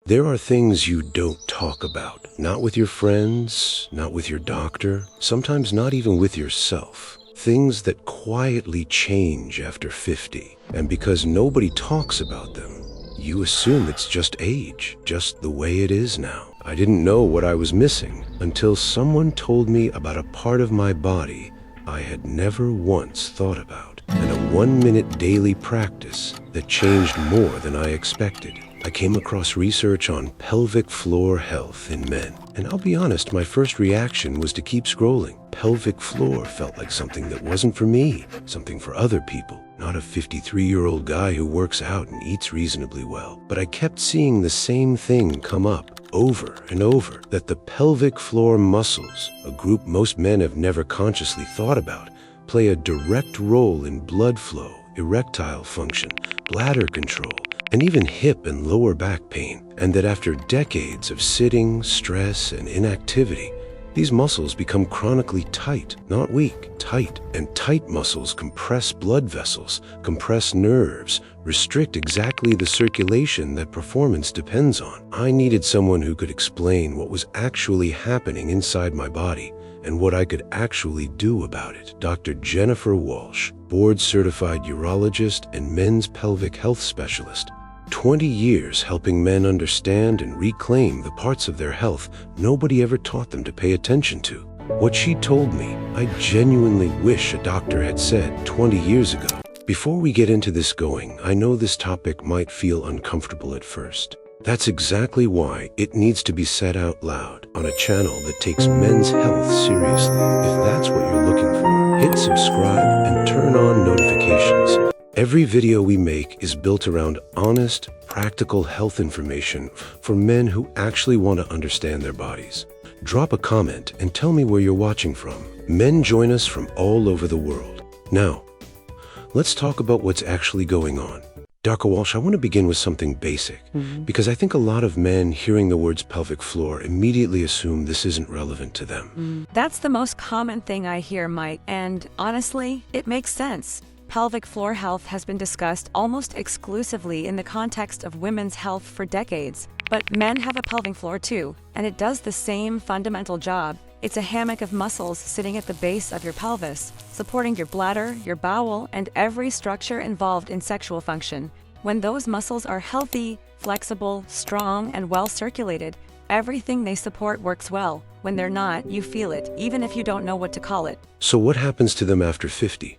There are things you don't talk about, not with your friends, not with your doctor, sometimes not even with yourself. Things that quietly change after 50. And because nobody talks about them, you assume it's just age, just the way it is now. I didn't know what I was missing until someone told me about a part of my body I had never once thought about, and a 1-minute daily practice that changed more than I expected. I came across research on pelvic floor health in men, and I'll be honest, my first reaction was to keep scrolling. Pelvic floor felt like something that wasn't for me, something for other people, not a 53-year-old guy who works out and eats reasonably well. But I kept seeing the same thing come up over and over, that the pelvic floor muscles, a group most men have never consciously thought about, play a direct role in blood flow, erectile function, bladder control, and even hip and lower back pain, and that after decades of sitting, stress, and inactivity, these muscles become chronically tight, not weak, tight. And tight muscles compress blood vessels, compress nerves, restrict exactly the circulation that performance depends on. I needed someone who could explain what was actually happening inside my body and what I could actually do about it. Dr. Jennifer Walsh, board-certified urologist and men's pelvic health specialist. 20 years helping men understand and reclaim the parts of their health nobody ever taught them to pay attention to. What she told me, I genuinely wish a doctor had said 20 years ago. Before we get into this going, I know this topic might feel uncomfortable at first. That's exactly why it needs to be said out loud on a channel that takes men's health seriously. If that's what you're looking for, hit subscribe and turn on notifications. Every video we make is built around honest, practical health information for men who actually want to understand their bodies. Drop a comment and tell me where you're watching from. Men join us from all over the world. Now, let's talk about what's actually going on. Dr. Walsh, I want to begin with something basic, because I think a lot of men hearing the words pelvic floor immediately assume this isn't relevant to them. That's the most common thing I hear, Mike, and honestly, it makes sense. Pelvic floor health has been discussed almost exclusively in the context of women's health for decades, but men have a pelvic floor too, and it does the same fundamental job. It's a hammock of muscles sitting at the base of your pelvis, supporting your bladder, your bowel, and every structure involved in sexual function. When those muscles are healthy, flexible, strong, and well circulated, everything they support works well. When they're not, you feel it, even if you don't know what to call it. So what happens to them after 50?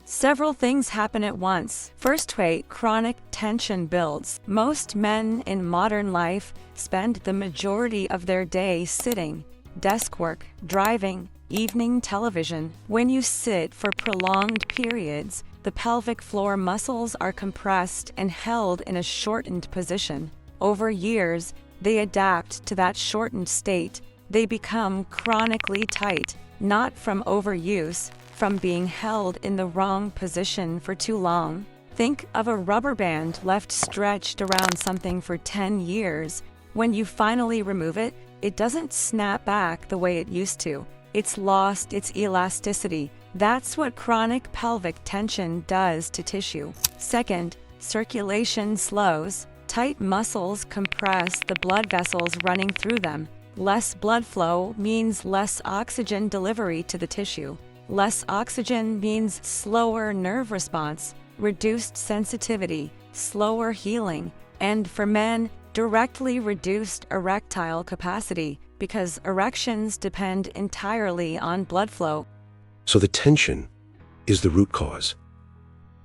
Several things happen at once. First way, chronic tension builds. Most men in modern life spend the majority of their day sitting, desk work, driving, evening television. When you sit for prolonged periods, the pelvic floor muscles are compressed and held in a shortened position. Over years, they adapt to that shortened state. They become chronically tight, not from overuse, from being held in the wrong position for too long. Think of a rubber band left stretched around something for 10 years. When you finally remove it, it doesn't snap back the way it used to. It's lost its elasticity. That's what chronic pelvic tension does to tissue. Second, circulation slows. Tight muscles compress the blood vessels running through them. Less blood flow means less oxygen delivery to the tissue. Less oxygen means slower nerve response, reduced sensitivity, slower healing, and for men, directly reduced erectile capacity, because erections depend entirely on blood flow. So the tension is the root cause,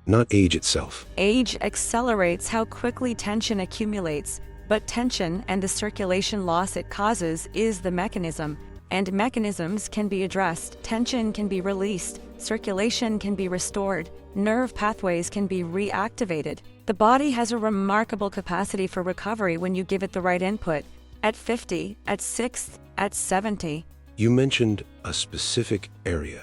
not age itself. Age accelerates how quickly tension accumulates, but tension and the circulation loss it causes is the mechanism. And mechanisms can be addressed, tension can be released, circulation can be restored, nerve pathways can be reactivated. The body has a remarkable capacity for recovery when you give it the right input. At 50, at 60, at 70. You mentioned a specific area,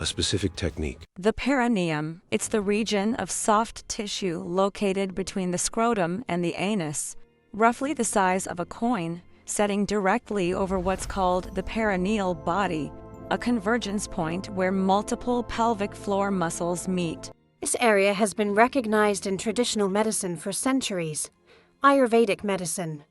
a specific technique. The perineum, it's the region of soft tissue located between the scrotum and the anus, roughly the size of a coin, setting directly over what's called the perineal body, a convergence point where multiple pelvic floor muscles meet. This area has been recognized in traditional medicine for centuries. Ayurvedic medicine.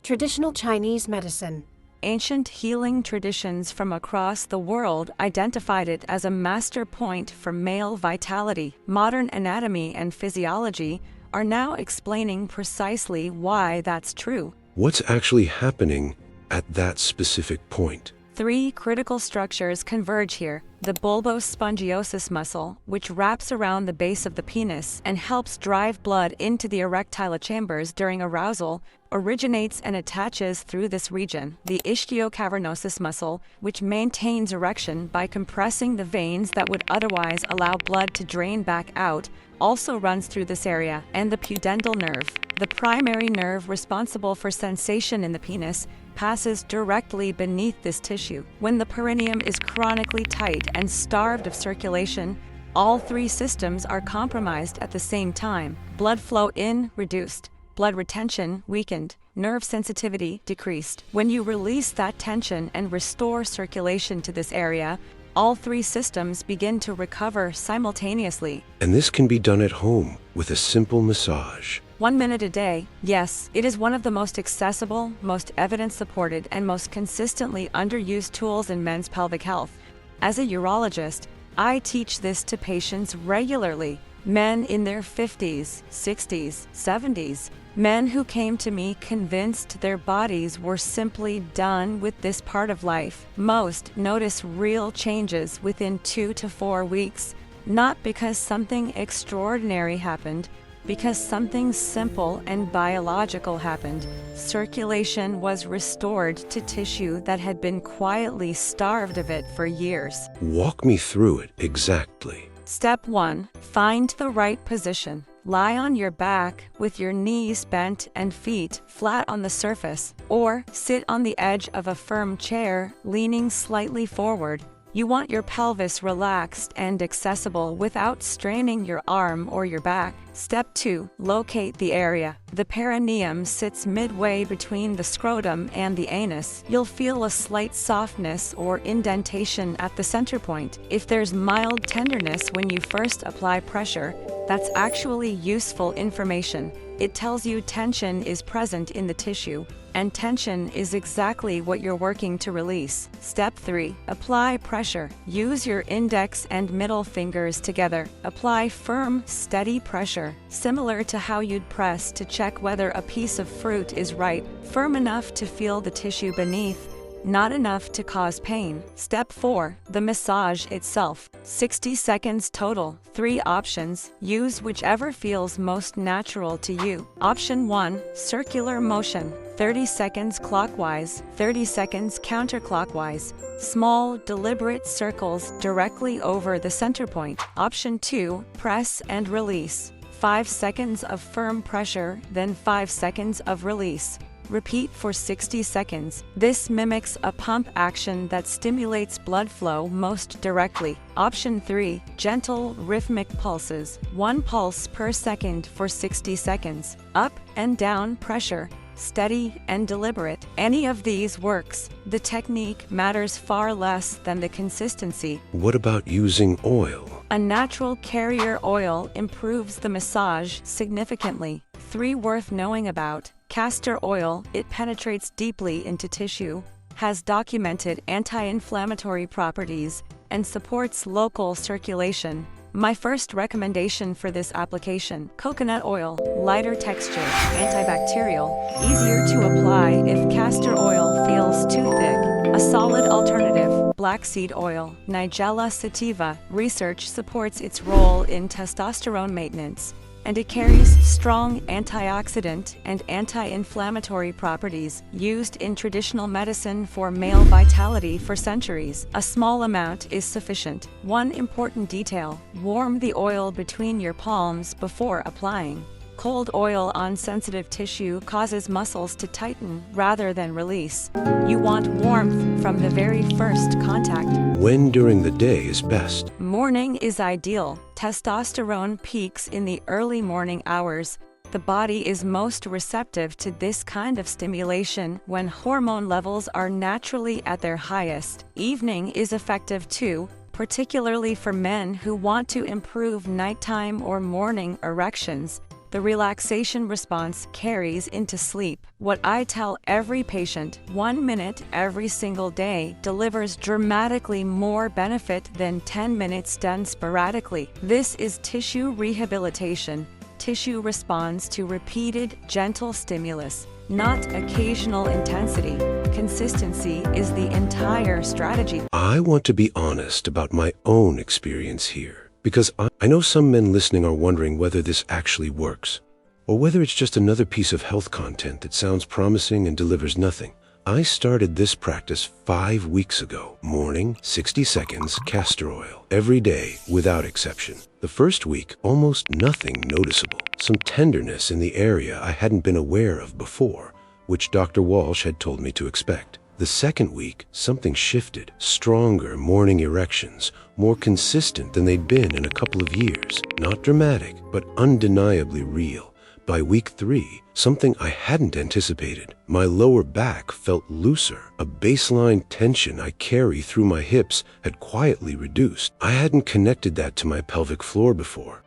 Traditional Chinese medicine. Ancient healing traditions from across the world identified it as a master point for male vitality. Modern anatomy and physiology are now explaining precisely why that's true. What's actually happening at that specific point? 3 critical structures converge here. The bulbospongiosus muscle, which wraps around the base of the penis and helps drive blood into the erectile chambers during arousal, originates and attaches through this region. The ischiocavernosus muscle, which maintains erection by compressing the veins that would otherwise allow blood to drain back out, also runs through this area. And the pudendal nerve, the primary nerve responsible for sensation in the penis, passes directly beneath this tissue. When the perineum is chronically tight and starved of circulation, all 3 systems are compromised at the same time. Blood flow in reduced, blood retention weakened, nerve sensitivity decreased. When you release that tension and restore circulation to this area, all 3 systems begin to recover simultaneously. And this can be done at home with a simple massage. 1 minute a day, yes, it is one of the most accessible, most evidence-supported, and most consistently underused tools in men's pelvic health. As a urologist, I teach this to patients regularly. Men in their 50s, 60s, 70s, men who came to me convinced their bodies were simply done with this part of life. Most notice real changes within 2 to 4 weeks, not because something extraordinary happened, because something simple and biological happened. Circulation was restored to tissue that had been quietly starved of it for years. Walk me through it exactly. Step 1. Find the right position. Lie on your back with your knees bent and feet flat on the surface, or sit on the edge of a firm chair, leaning slightly forward. You want your pelvis relaxed and accessible without straining your arm or your back. Step 2. Locate the area. The perineum sits midway between the scrotum and the anus. You'll feel a slight softness or indentation at the center point. If there's mild tenderness when you first apply pressure, that's actually useful information. It tells you tension is present in the tissue, and tension is exactly what you're working to release. Step 3. Apply pressure. Use your index and middle fingers together. Apply firm, steady pressure, similar to how you'd press to check whether a piece of fruit is ripe, firm enough to feel the tissue beneath, not enough to cause pain. Step 4. The massage itself. 60 seconds total. 3 options. Use whichever feels most natural to you. Option 1. Circular motion. 30 seconds clockwise, 30 seconds counterclockwise. Small, deliberate circles directly over the center point. Option 2. Press and release. 5 seconds of firm pressure, then 5 seconds of release. Repeat for 60 seconds. This mimics a pump action that stimulates blood flow most directly. Option 3. Gentle, rhythmic pulses. 1 pulse per second for 60 seconds. Up and down pressure. Steady and deliberate. Any of these works. The technique matters far less than the consistency. What about using oil? A natural carrier oil improves the massage significantly. 3 worth knowing about. Castor oil, it penetrates deeply into tissue, has documented anti-inflammatory properties, and supports local circulation. My first recommendation for this application: coconut oil, lighter texture, antibacterial, easier to apply if castor oil feels too thick. A solid alternative: black seed oil, Nigella sativa. Research supports its role in testosterone maintenance, and it carries strong antioxidant and anti-inflammatory properties used in traditional medicine for male vitality for centuries. A small amount is sufficient. One important detail: warm the oil between your palms before applying. Cold oil on sensitive tissue causes muscles to tighten rather than release. You want warmth from the very first contact. When during the day is best? Morning is ideal. Testosterone peaks in the early morning hours. The body is most receptive to this kind of stimulation when hormone levels are naturally at their highest. Evening is effective too, particularly for men who want to improve nighttime or morning erections. The relaxation response carries into sleep. What I tell every patient, 1 minute every single day delivers dramatically more benefit than 10 minutes done sporadically. This is tissue rehabilitation. Tissue responds to repeated, gentle stimulus, not occasional intensity. Consistency is the entire strategy. I want to be honest about my own experience here, because I know some men listening are wondering whether this actually works, or whether it's just another piece of health content that sounds promising and delivers nothing. I started this practice 5 weeks ago. Morning, 60 seconds, castor oil, every day, without exception. The first week, almost nothing noticeable. Some tenderness in the area I hadn't been aware of before, which Dr. Walsh had told me to expect. The second week, something shifted. Stronger morning erections, more consistent than they'd been in a couple of years. Not dramatic, but undeniably real. By week 3, something I hadn't anticipated. My lower back felt looser. A baseline tension I carry through my hips had quietly reduced. I hadn't connected that to my pelvic floor before,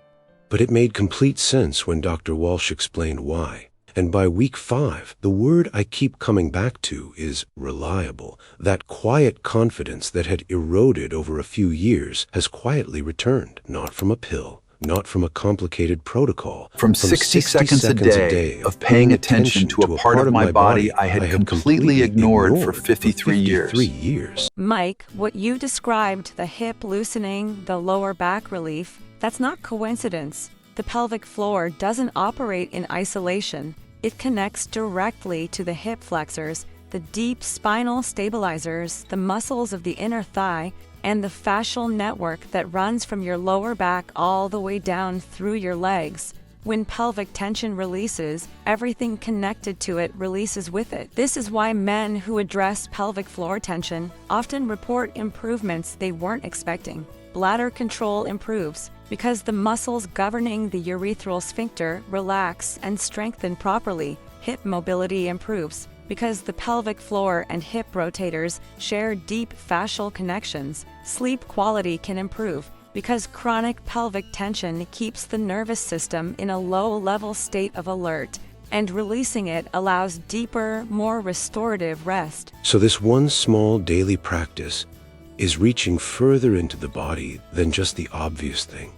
but it made complete sense when Dr. Walsh explained why. And by week 5, the word I keep coming back to is reliable. That quiet confidence that had eroded over a few years has quietly returned, not from a pill, not from a complicated protocol. From 60 seconds a day of paying attention to a part of my body I had completely ignored for 53 years. Mike, what you described, the hip loosening, the lower back relief, that's not coincidence. The pelvic floor doesn't operate in isolation. It connects directly to the hip flexors, the deep spinal stabilizers, the muscles of the inner thigh, and the fascial network that runs from your lower back all the way down through your legs. When pelvic tension releases, everything connected to it releases with it. This is why men who address pelvic floor tension often report improvements they weren't expecting. Bladder control improves because the muscles governing the urethral sphincter relax and strengthen properly. Hip mobility improves because the pelvic floor and hip rotators share deep fascial connections. Sleep quality can improve because chronic pelvic tension keeps the nervous system in a low-level state of alert, and releasing it allows deeper, more restorative rest. So this one small daily practice is reaching further into the body than just the obvious thing.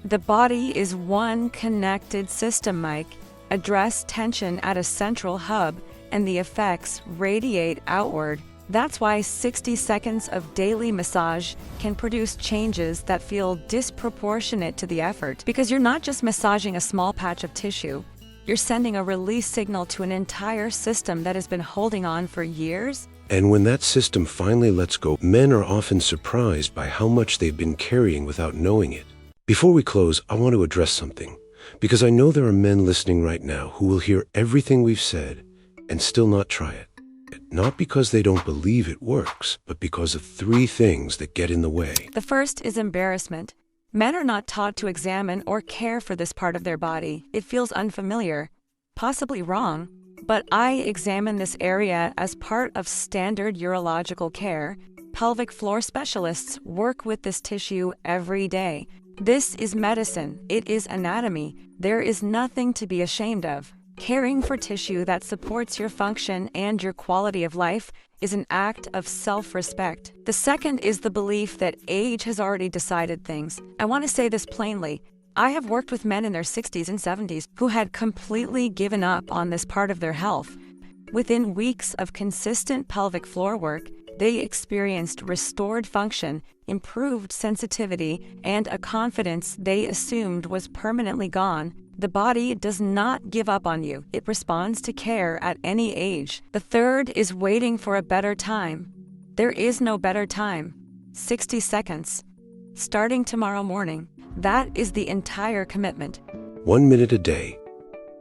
The body is one connected system, Mike. Address tension at a central hub, and the effects radiate outward. That's why 60 seconds of daily massage can produce changes that feel disproportionate to the effort, because you're not just massaging a small patch of tissue. You're sending a release signal to an entire system that has been holding on for years. And when that system finally lets go, men are often surprised by how much they've been carrying without knowing it. Before we close, I want to address something, because I know there are men listening right now who will hear everything we've said and still not try it. Not because they don't believe it works, but because of 3 things that get in the way. The first is embarrassment. Men are not taught to examine or care for this part of their body. It feels unfamiliar, possibly wrong. But I examine this area as part of standard urological care. Pelvic floor specialists work with this tissue every day. This is medicine. It is anatomy. There is nothing to be ashamed of. Caring for tissue that supports your function and your quality of life is an act of self-respect. The second is the belief that age has already decided things. I want to say this plainly. I have worked with men in their 60s and 70s who had completely given up on this part of their health. Within weeks of consistent pelvic floor work, they experienced restored function, improved sensitivity, and a confidence they assumed was permanently gone. The body does not give up on you. It responds to care at any age. The third is waiting for a better time. There is no better time. 60 seconds. Starting tomorrow morning. That is the entire commitment. 1 minute a day.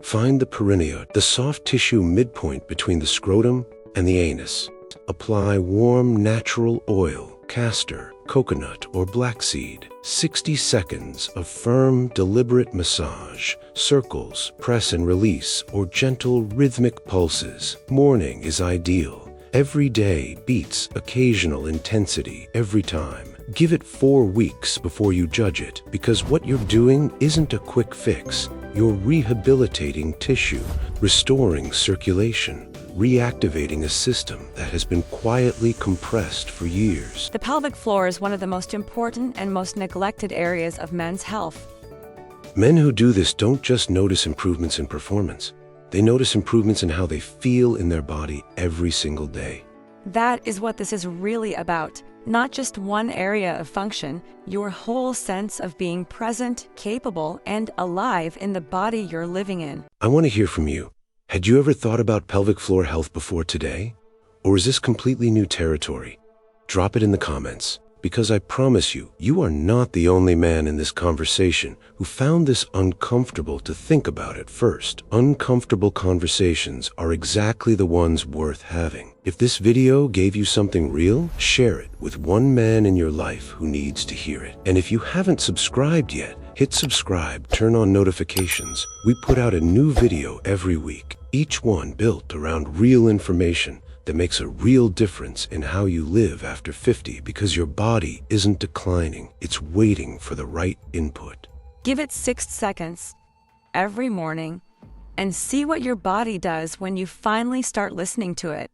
Find the perineum, the soft tissue midpoint between the scrotum and the anus. Apply warm, natural oil, castor, coconut, or black seed. 60 seconds of firm, deliberate massage. Circles, press and release, or gentle, rhythmic pulses. Morning is ideal. Every day beats occasional intensity every time. Give it 4 weeks before you judge it, because what you're doing isn't a quick fix. You're rehabilitating tissue, restoring circulation, reactivating a system that has been quietly compressed for years. The pelvic floor is one of the most important and most neglected areas of men's health. Men who do this don't just notice improvements in performance. They notice improvements in how they feel in their body every single day. That is what this is really about. Not just one area of function, your whole sense of being present, capable, and alive in the body you're living in. I want to hear from you. Had you ever thought about pelvic floor health before today? Or is this completely new territory? Drop it in the comments, because I promise you, you are not the only man in this conversation who found this uncomfortable to think about at first. Uncomfortable conversations are exactly the ones worth having. If this video gave you something real, share it with one man in your life who needs to hear it. And if you haven't subscribed yet, hit subscribe, turn on notifications. We put out a new video every week, each one built around real information that makes a real difference in how you live after 50, because your body isn't declining, it's waiting for the right input. Give it 6 seconds every morning and see what your body does when you finally start listening to it.